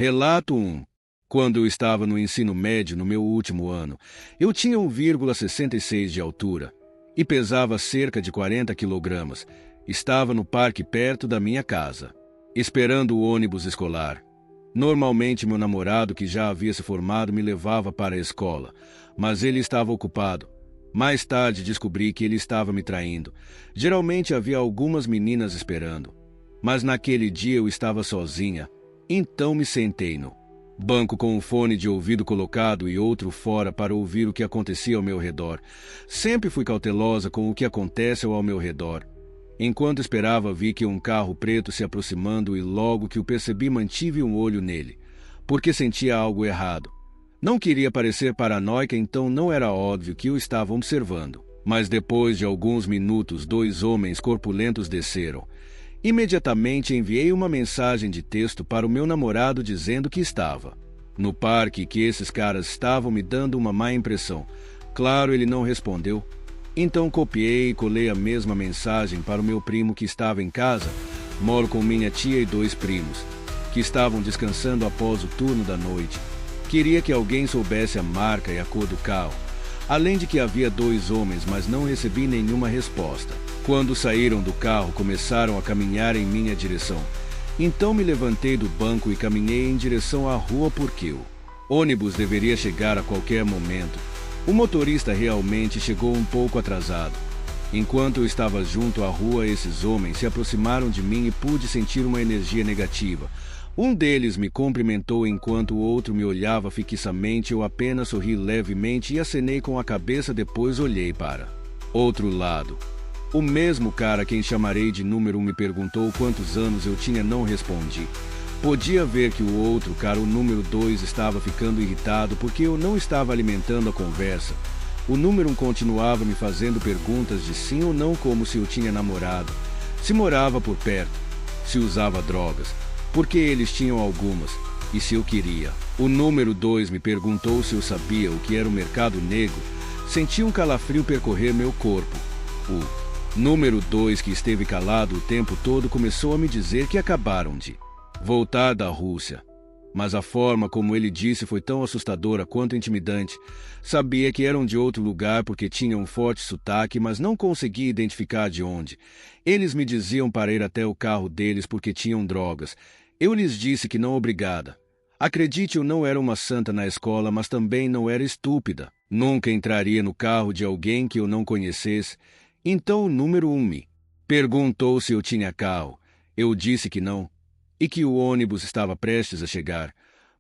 Relato 1. Quando eu estava no ensino médio, no meu último ano, eu tinha 1,66 de altura e pesava cerca de 40 quilogramas. Estava no parque perto da minha casa, esperando o ônibus escolar. Normalmente meu namorado, que já havia se formado, me levava para a escola, mas ele estava ocupado. Mais tarde descobri que ele estava me traindo. Geralmente havia algumas meninas esperando, mas naquele dia eu estava sozinha. Então me sentei no banco com um fone de ouvido colocado e outro fora para ouvir o que acontecia ao meu redor. Sempre fui cautelosa com o que acontece ao meu redor. Enquanto esperava, vi que um carro preto se aproximando e logo que o percebi mantive um olho nele, porque sentia algo errado. Não queria parecer paranoica, então não era óbvio que o estava observando. Mas depois de alguns minutos, 2 homens corpulentos desceram. Imediatamente enviei uma mensagem de texto para o meu namorado dizendo que estava no parque e que esses caras estavam me dando uma má impressão. Claro, ele não respondeu. Então copiei e colei a mesma mensagem para o meu primo que estava em casa. Moro com minha tia e 2 primos, que estavam descansando após o turno da noite. Queria que alguém soubesse a marca e a cor do carro. Além de que havia 2 homens, mas não recebi nenhuma resposta. Quando saíram do carro, começaram a caminhar em minha direção. Então me levantei do banco e caminhei em direção à rua porque o ônibus deveria chegar a qualquer momento. O motorista realmente chegou um pouco atrasado. Enquanto eu estava junto à rua, esses homens se aproximaram de mim e pude sentir uma energia negativa. Um deles me cumprimentou enquanto o outro me olhava fixamente. Eu apenas sorri levemente e acenei com a cabeça, depois olhei para outro lado. O mesmo cara, quem chamarei de número 1, me perguntou quantos anos eu tinha. Não respondi. Podia ver que o outro cara, o número 2, estava ficando irritado porque eu não estava alimentando a conversa. O número 1 continuava me fazendo perguntas de sim ou não, como se eu tinha namorado, se morava por perto, se usava drogas, porque eles tinham algumas, e se eu queria. O número 2 me perguntou se eu sabia o que era o mercado negro. Senti um calafrio percorrer meu corpo. O número 2, que esteve calado o tempo todo, começou a me dizer que acabaram de voltar da Rússia. Mas a forma como ele disse foi tão assustadora quanto intimidante. Sabia que eram de outro lugar porque tinham um forte sotaque, mas não conseguia identificar de onde. Eles me diziam para ir até o carro deles porque tinham drogas. Eu lhes disse que não, obrigada. Acredite, eu não era uma santa na escola, mas também não era estúpida. Nunca entraria no carro de alguém que eu não conhecesse. Então o número 1 me perguntou se eu tinha carro. Eu disse que não, e que o ônibus estava prestes a chegar.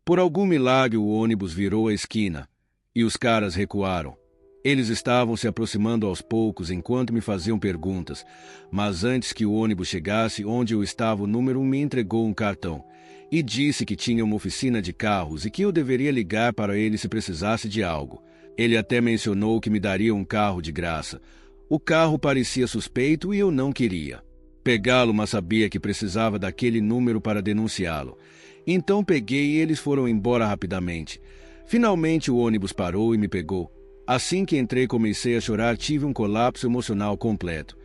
Por algum milagre o ônibus virou a esquina, e os caras recuaram. Eles estavam se aproximando aos poucos enquanto me faziam perguntas, mas antes que o ônibus chegasse onde eu estava, o número 1 me entregou um cartão e disse que tinha uma oficina de carros e que eu deveria ligar para ele se precisasse de algo. Ele até mencionou que me daria um carro de graça. O carro parecia suspeito e eu não queria pegá-lo, mas sabia que precisava daquele número para denunciá-lo. Então peguei e eles foram embora rapidamente. Finalmente o ônibus parou e me pegou. Assim que entrei, comecei a chorar, tive um colapso emocional completo.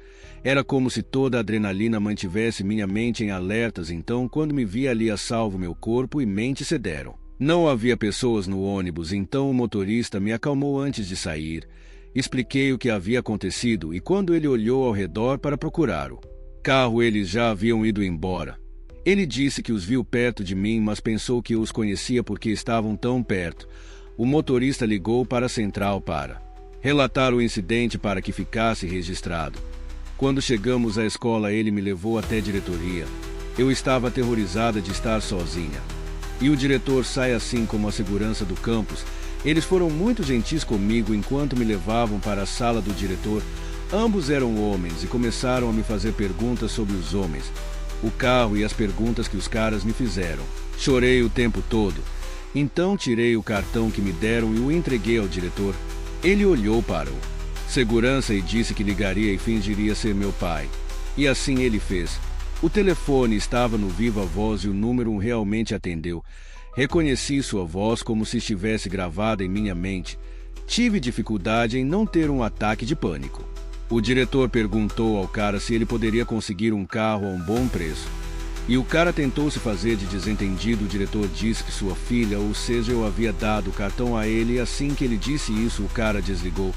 Era como se toda a adrenalina mantivesse minha mente em alertas. Então, quando me vi ali a salvo, meu corpo e mente cederam. Não havia pessoas no ônibus, então o motorista me acalmou antes de sair. Expliquei o que havia acontecido e quando ele olhou ao redor para procurar o carro, eles já haviam ido embora. Ele disse que os viu perto de mim, mas pensou que eu os conhecia porque estavam tão perto. O motorista ligou para a central para relatar o incidente para que ficasse registrado. Quando chegamos à escola, ele me levou até a diretoria. Eu estava aterrorizada de estar sozinha. E o diretor sai assim como a segurança do campus. Eles foram muito gentis comigo enquanto me levavam para a sala do diretor. Ambos eram homens e começaram a me fazer perguntas sobre os homens, o carro e as perguntas que os caras me fizeram. Chorei o tempo todo. Então tirei o cartão que me deram e o entreguei ao diretor. Ele olhou para o segurança e disse que ligaria e fingiria ser meu pai. E assim ele fez. O telefone estava no viva voz e o número 1 realmente atendeu. Reconheci sua voz como se estivesse gravada em minha mente. Tive dificuldade em não ter um ataque de pânico. O diretor perguntou ao cara se ele poderia conseguir um carro a um bom preço. E o cara tentou se fazer de desentendido. O diretor disse que sua filha, ou seja, eu havia dado o cartão a ele, e assim que ele disse isso, o cara desligou.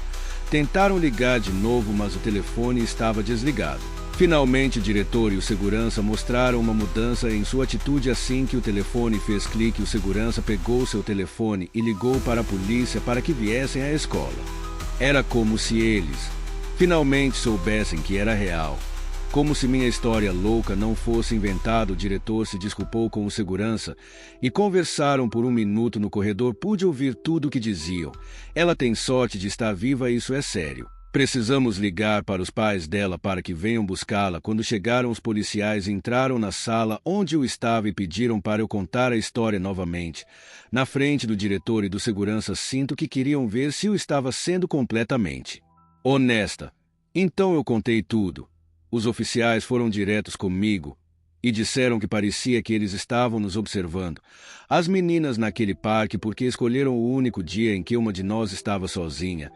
Tentaram ligar de novo, mas o telefone estava desligado. Finalmente, o diretor e o segurança mostraram uma mudança em sua atitude. Assim que o telefone fez clique, o segurança pegou seu telefone e ligou para a polícia para que viessem à escola. Era como se eles finalmente soubessem que era real. Como se minha história louca não fosse inventada, o diretor se desculpou com o segurança e conversaram por um minuto no corredor. Pude ouvir tudo o que diziam. Ela tem sorte de estar viva, isso é sério. Precisamos ligar para os pais dela para que venham buscá-la. Quando chegaram, os policiais entraram na sala onde eu estava e pediram para eu contar a história novamente. Na frente do diretor e do segurança, sinto que queriam ver se eu estava sendo completamente honesta. Então eu contei tudo. Os oficiais foram diretos comigo e disseram que parecia que eles estavam nos observando. As meninas naquele parque, porque escolheram o único dia em que uma de nós estava sozinha.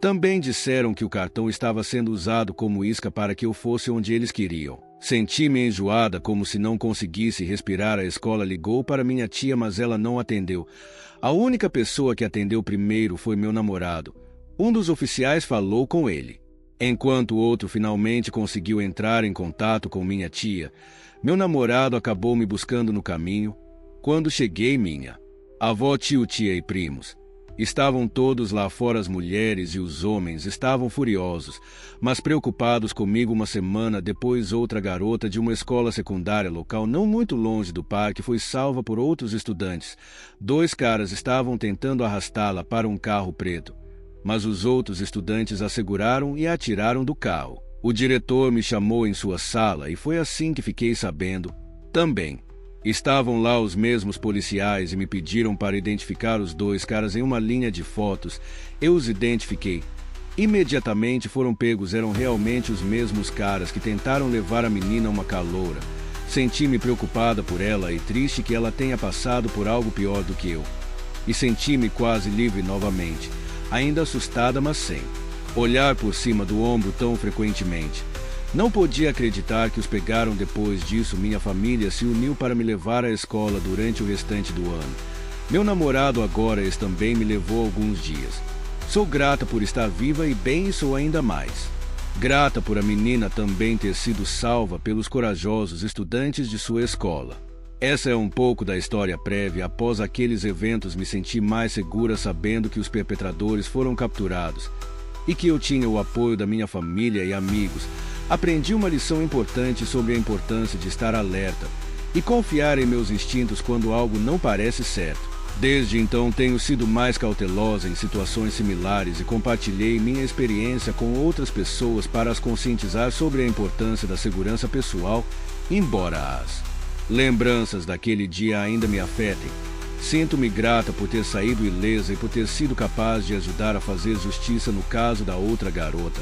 Também disseram que o cartão estava sendo usado como isca para que eu fosse onde eles queriam. Senti-me enjoada, como se não conseguisse respirar. A escola ligou para minha tia, mas ela não atendeu. A única pessoa que atendeu primeiro foi meu namorado. Um dos oficiais falou com ele, enquanto o outro finalmente conseguiu entrar em contato com minha tia. Meu namorado acabou me buscando no caminho. Quando cheguei, minha avó, tio, tia e primos estavam todos lá fora. As mulheres e os homens estavam furiosos, mas preocupados comigo. Uma semana depois, outra garota de uma escola secundária local não muito longe do parque foi salva por outros estudantes. 2 caras estavam tentando arrastá-la para um carro preto, mas os outros estudantes a seguraram e a tiraram do carro. O diretor me chamou em sua sala e foi assim que fiquei sabendo. Também estavam lá os mesmos policiais e me pediram para identificar os 2 caras em uma linha de fotos. Eu os identifiquei. Imediatamente foram pegos. Eram realmente os mesmos caras que tentaram levar a menina a uma caloura. Senti-me preocupada por ela e triste que ela tenha passado por algo pior do que eu. E senti-me quase livre novamente, ainda assustada, mas sem olhar por cima do ombro tão frequentemente. Não podia acreditar que os pegaram. Depois disso, minha família se uniu para me levar à escola durante o restante do ano. Meu namorado agora também me levou alguns dias. Sou grata por estar viva e bem, e sou ainda mais grata por a menina também ter sido salva pelos corajosos estudantes de sua escola. Essa é um pouco da história prévia. Após aqueles eventos, me senti mais segura sabendo que os perpetradores foram capturados e que eu tinha o apoio da minha família e amigos. Aprendi uma lição importante sobre a importância de estar alerta e confiar em meus instintos quando algo não parece certo. Desde então tenho sido mais cautelosa em situações similares e compartilhei minha experiência com outras pessoas para as conscientizar sobre a importância da segurança pessoal, embora as lembranças daquele dia ainda me afetem. Sinto-me grata por ter saído ilesa e por ter sido capaz de ajudar a fazer justiça no caso da outra garota.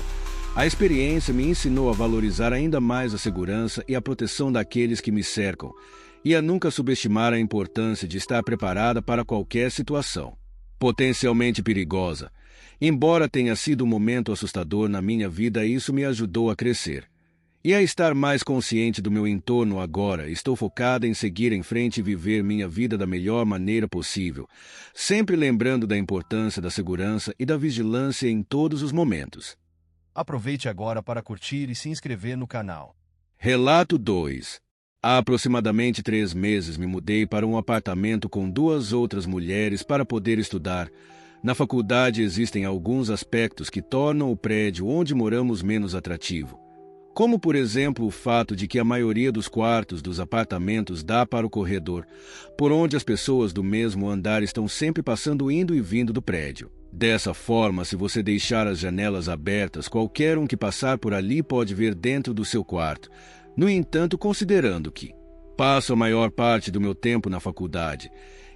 A experiência me ensinou a valorizar ainda mais a segurança e a proteção daqueles que me cercam, e a nunca subestimar a importância de estar preparada para qualquer situação potencialmente perigosa. Embora tenha sido um momento assustador na minha vida, isso me ajudou a crescer e a estar mais consciente do meu entorno. Agora estou focada em seguir em frente e viver minha vida da melhor maneira possível, sempre lembrando da importância da segurança e da vigilância em todos os momentos. Aproveite agora para curtir e se inscrever no canal. Relato 2. Há aproximadamente 3 meses me mudei para um apartamento com 2 outras mulheres para poder estudar. Na faculdade existem alguns aspectos que tornam o prédio onde moramos menos atrativo, como, por exemplo, o fato de que a maioria dos quartos dos apartamentos dá para o corredor, por onde as pessoas do mesmo andar estão sempre passando, indo e vindo do prédio. Dessa forma, se você deixar as janelas abertas, qualquer um que passar por ali pode ver dentro do seu quarto. No entanto, considerando que passo a maior parte do meu tempo na faculdade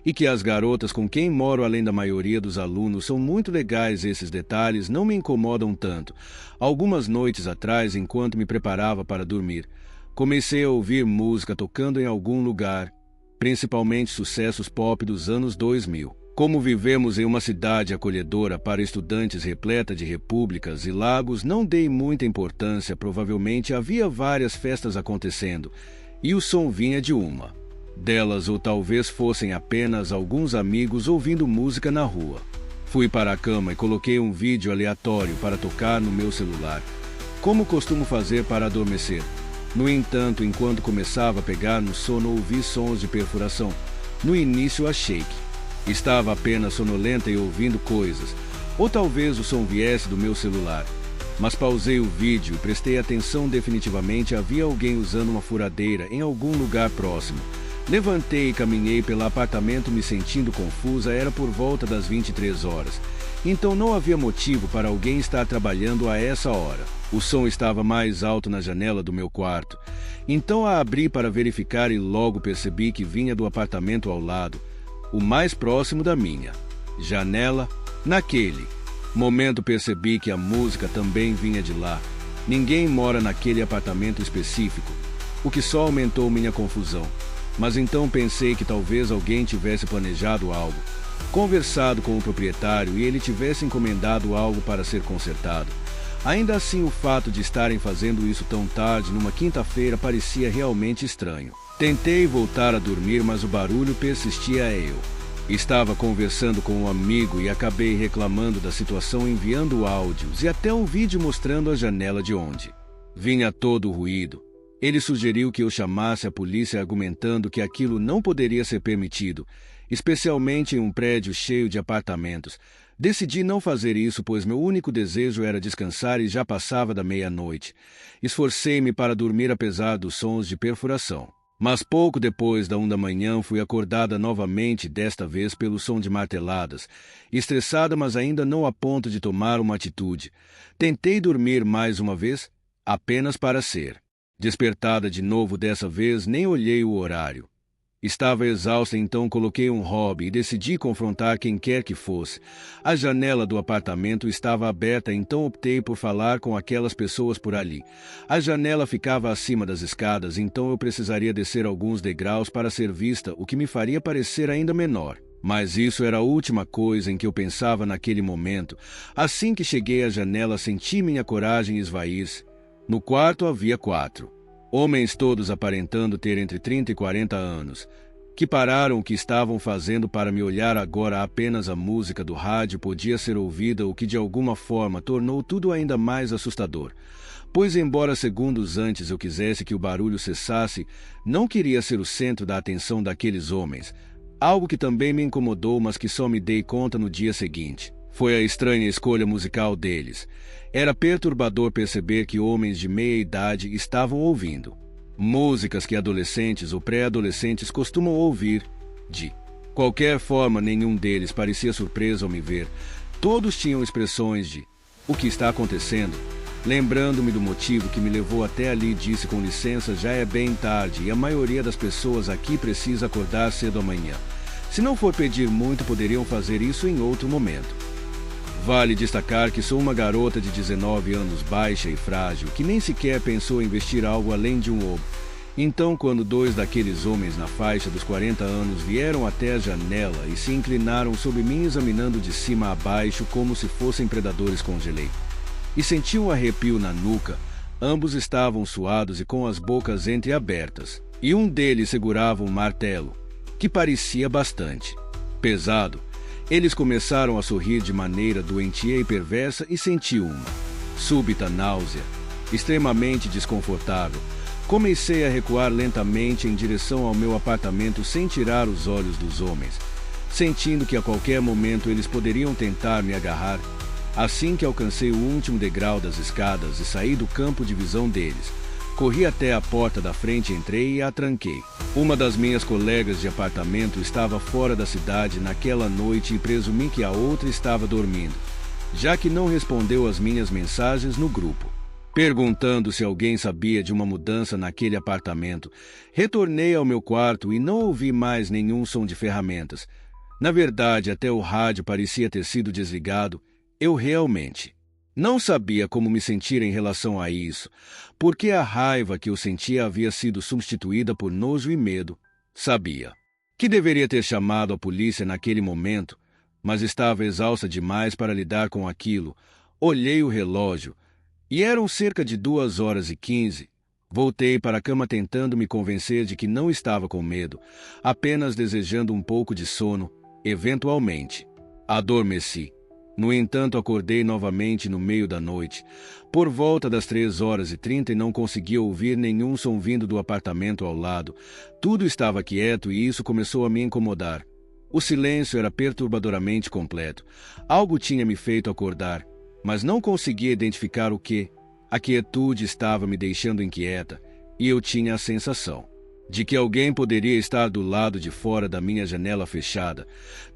e que as garotas com quem moro, além da maioria dos alunos, são muito legais, esses detalhes não me incomodam tanto. Algumas noites atrás, enquanto me preparava para dormir, comecei a ouvir música tocando em algum lugar, principalmente sucessos pop dos anos 2000. Como vivemos em uma cidade acolhedora para estudantes repleta de repúblicas e lagos, não dei muita importância. Provavelmente havia várias festas acontecendo e o som vinha de uma delas, ou talvez fossem apenas alguns amigos ouvindo música na rua. Fui para a cama e coloquei um vídeo aleatório para tocar no meu celular, como costumo fazer para adormecer. No entanto, enquanto começava a pegar no sono, ouvi sons de perfuração. No início achei que estava apenas sonolenta e ouvindo coisas, ou talvez o som viesse do meu celular. Mas pausei o vídeo e prestei atenção. Definitivamente havia alguém usando uma furadeira em algum lugar próximo. Levantei e caminhei pelo apartamento me sentindo confusa. Era por volta das 23 horas. Então não havia motivo para alguém estar trabalhando a essa hora. O som estava mais alto na janela do meu quarto. Então a abri para verificar e logo percebi que vinha do apartamento ao lado, o mais próximo da minha janela. Naquele momento percebi que a música também vinha de lá. Ninguém mora naquele apartamento específico, o que só aumentou minha confusão. Mas então pensei que talvez alguém tivesse planejado algo, conversado com o proprietário e ele tivesse encomendado algo para ser consertado. Ainda assim, o fato de estarem fazendo isso tão tarde numa quinta-feira parecia realmente estranho. Tentei voltar a dormir, mas o barulho persistia. Eu estava conversando com um amigo e acabei reclamando da situação, enviando áudios e até um vídeo mostrando a janela de onde vinha todo o ruído. Ele sugeriu que eu chamasse a polícia, argumentando que aquilo não poderia ser permitido, especialmente em um prédio cheio de apartamentos. Decidi não fazer isso, pois meu único desejo era descansar e já passava da meia-noite. Esforcei-me para dormir apesar dos sons de perfuração. Mas pouco depois da 1 da manhã fui acordada novamente, desta vez pelo som de marteladas. Estressada, mas ainda não a ponto de tomar uma atitude. Tentei dormir mais uma vez, apenas para ser despertada de novo. Dessa vez nem olhei o horário. Estava exausta, então coloquei um hobby e decidi confrontar quem quer que fosse. A janela do apartamento estava aberta, então optei por falar com aquelas pessoas por ali. A janela ficava acima das escadas, então eu precisaria descer alguns degraus para ser vista, o que me faria parecer ainda menor. Mas isso era a última coisa em que eu pensava naquele momento. Assim que cheguei à janela, senti minha coragem esvair-se. No quarto havia 4 homens, todos aparentando ter entre 30 e 40 anos, que pararam o que estavam fazendo para me olhar. Agora apenas a música do rádio podia ser ouvida, o que de alguma forma tornou tudo ainda mais assustador. Pois embora segundos antes eu quisesse que o barulho cessasse, não queria ser o centro da atenção daqueles homens. Algo que também me incomodou, mas que só me dei conta no dia seguinte, foi a estranha escolha musical deles. Era perturbador perceber que homens de meia idade estavam ouvindo músicas que adolescentes ou pré-adolescentes costumam ouvir. De qualquer forma, nenhum deles parecia surpreso ao me ver. Todos tinham expressões de "o que está acontecendo?". Lembrando-me do motivo que me levou até ali, disse com licença, já é bem tarde e a maioria das pessoas aqui precisa acordar cedo amanhã. Se não for pedir muito, poderiam fazer isso em outro momento. Vale destacar que sou uma garota de 19 anos, baixa e frágil, que nem sequer pensou em vestir algo além de um obo. Então, quando 2 daqueles homens na faixa dos 40 anos vieram até a janela e se inclinaram sobre mim, examinando de cima a baixo como se fossem predadores, congelei e senti um arrepio na nuca. Ambos estavam suados e com as bocas entreabertas, e um deles segurava um martelo, que parecia bastante pesado. Eles começaram a sorrir de maneira doentia e perversa e senti uma súbita náusea, extremamente desconfortável. Comecei a recuar lentamente em direção ao meu apartamento sem tirar os olhos dos homens, sentindo que a qualquer momento eles poderiam tentar me agarrar. Assim que alcancei o último degrau das escadas e saí do campo de visão deles, corri até a porta da frente, entrei e a tranquei. Uma das minhas colegas de apartamento estava fora da cidade naquela noite e presumi que a outra estava dormindo, já que não respondeu às minhas mensagens no grupo, perguntando se alguém sabia de uma mudança naquele apartamento. Retornei ao meu quarto e não ouvi mais nenhum som de ferramentas. Na verdade, até o rádio parecia ter sido desligado. Eu realmente não sabia como me sentir em relação a isso, porque a raiva que eu sentia havia sido substituída por nojo e medo. Sabia que deveria ter chamado a polícia naquele momento, mas estava exausta demais para lidar com aquilo. Olhei o relógio e eram cerca de 2h15. Voltei para a cama tentando me convencer de que não estava com medo, apenas desejando um pouco de sono. Eventualmente, adormeci. No entanto, acordei novamente no meio da noite, por volta das 3h30 e não conseguia ouvir nenhum som vindo do apartamento ao lado. Tudo estava quieto e isso começou a me incomodar. O silêncio era perturbadoramente completo. Algo tinha me feito acordar, mas não conseguia identificar o que. A quietude estava me deixando inquieta, e eu tinha a sensação de que alguém poderia estar do lado de fora da minha janela fechada.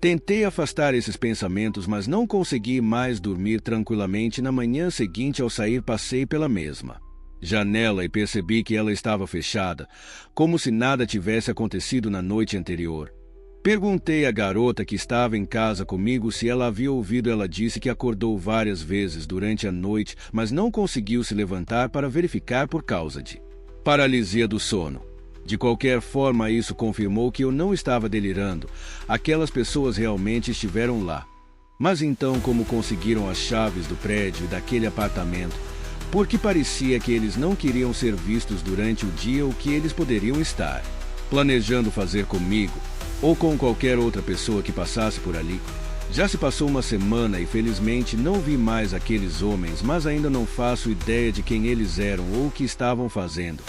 Tentei afastar esses pensamentos, mas não consegui mais dormir tranquilamente. Na manhã seguinte, ao sair, passei pela mesma janela e percebi que ela estava fechada, como se nada tivesse acontecido na noite anterior. Perguntei à garota que estava em casa comigo se ela havia ouvido. Ela disse que acordou várias vezes durante a noite, mas não conseguiu se levantar para verificar por causa de paralisia do sono. De qualquer forma, isso confirmou que eu não estava delirando. Aquelas pessoas realmente estiveram lá. Mas então, como conseguiram as chaves do prédio e daquele apartamento? Porque parecia que eles não queriam ser vistos durante o dia. O que eles poderiam estar planejando fazer comigo ou com qualquer outra pessoa que passasse por ali? Já se passou uma semana e felizmente não vi mais aqueles homens, mas ainda não faço ideia de quem eles eram ou o que estavam fazendo.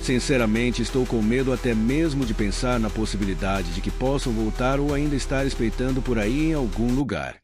Sinceramente, estou com medo até mesmo de pensar na possibilidade de que possam voltar ou ainda estar espreitando por aí em algum lugar.